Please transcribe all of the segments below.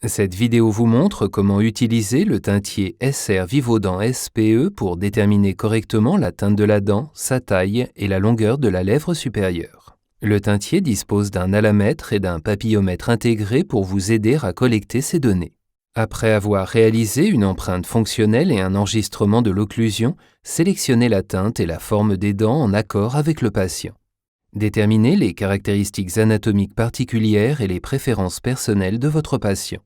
Cette vidéo vous montre comment utiliser le teintier SR Vivaudan SPE pour déterminer correctement la teinte de la dent, sa taille et la longueur de la lèvre supérieure. Le teintier dispose d'un alamètre et d'un papillomètre intégrés pour vous aider à collecter ces données. Après avoir réalisé une empreinte fonctionnelle et un enregistrement de l'occlusion, sélectionnez la teinte et la forme des dents en accord avec le patient. Déterminez les caractéristiques anatomiques particulières et les préférences personnelles de votre patient.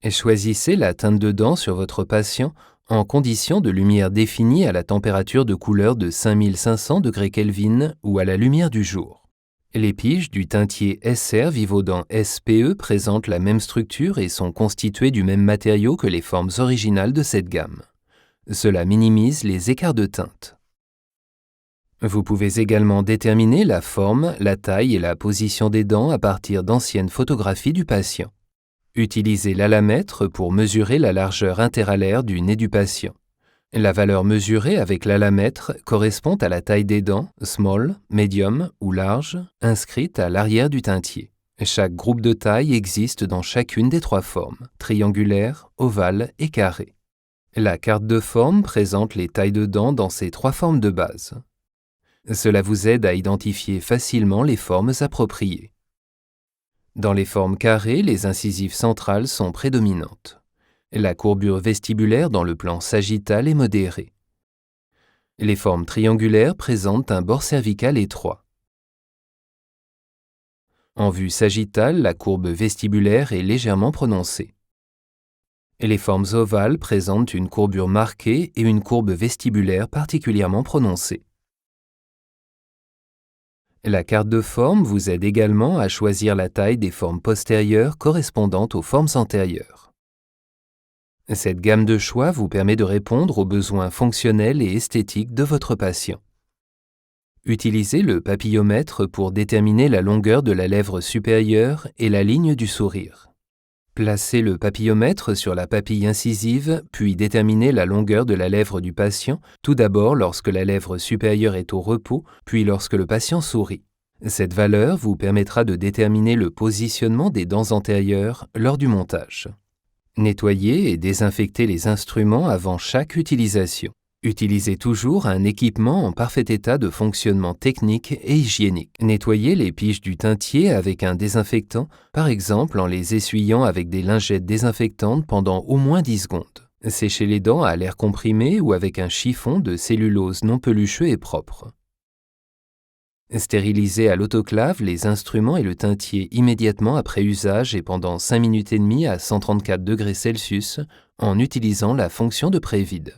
Et choisissez la teinte de dents sur votre patient en conditions de lumière définie à la température de couleur de 5500 degrés Kelvin ou à la lumière du jour. Les piges du teintier SR Vivaudan SPE présentent la même structure et sont constituées du même matériau que les formes originales de cette gamme. Cela minimise les écarts de teinte. Vous pouvez également déterminer la forme, la taille et la position des dents à partir d'anciennes photographies du patient. Utilisez l'alamètre pour mesurer la largeur interalaire du nez du patient. La valeur mesurée avec l'alamètre correspond à la taille des dents, small, medium ou large, inscrite à l'arrière du teintier. Chaque groupe de taille existe dans chacune des trois formes, triangulaire, ovale et carré. La carte de forme présente les tailles de dents dans ces trois formes de base. Cela vous aide à identifier facilement les formes appropriées. Dans les formes carrées, les incisives centrales sont prédominantes. La courbure vestibulaire dans le plan sagittal est modérée. Les formes triangulaires présentent un bord cervical étroit. En vue sagittale, la courbe vestibulaire est légèrement prononcée. Les formes ovales présentent une courbure marquée et une courbe vestibulaire particulièrement prononcée. La carte de forme vous aide également à choisir la taille des formes postérieures correspondantes aux formes antérieures. Cette gamme de choix vous permet de répondre aux besoins fonctionnels et esthétiques de votre patient. Utilisez le papillomètre pour déterminer la longueur de la lèvre supérieure et la ligne du sourire. Placez le papillomètre sur la papille incisive, puis déterminez la longueur de la lèvre du patient, tout d'abord lorsque la lèvre supérieure est au repos, puis lorsque le patient sourit. Cette valeur vous permettra de déterminer le positionnement des dents antérieures lors du montage. Nettoyez et désinfectez les instruments avant chaque utilisation. Utilisez toujours un équipement en parfait état de fonctionnement technique et hygiénique. Nettoyez les piges du teintier avec un désinfectant, par exemple en les essuyant avec des lingettes désinfectantes pendant au moins 10 secondes. Séchez les dents à l'air comprimé ou avec un chiffon de cellulose non pelucheux et propre. Stérilisez à l'autoclave les instruments et le teintier immédiatement après usage et pendant 5 minutes et demie à 134 degrés Celsius en utilisant la fonction de pré-vide.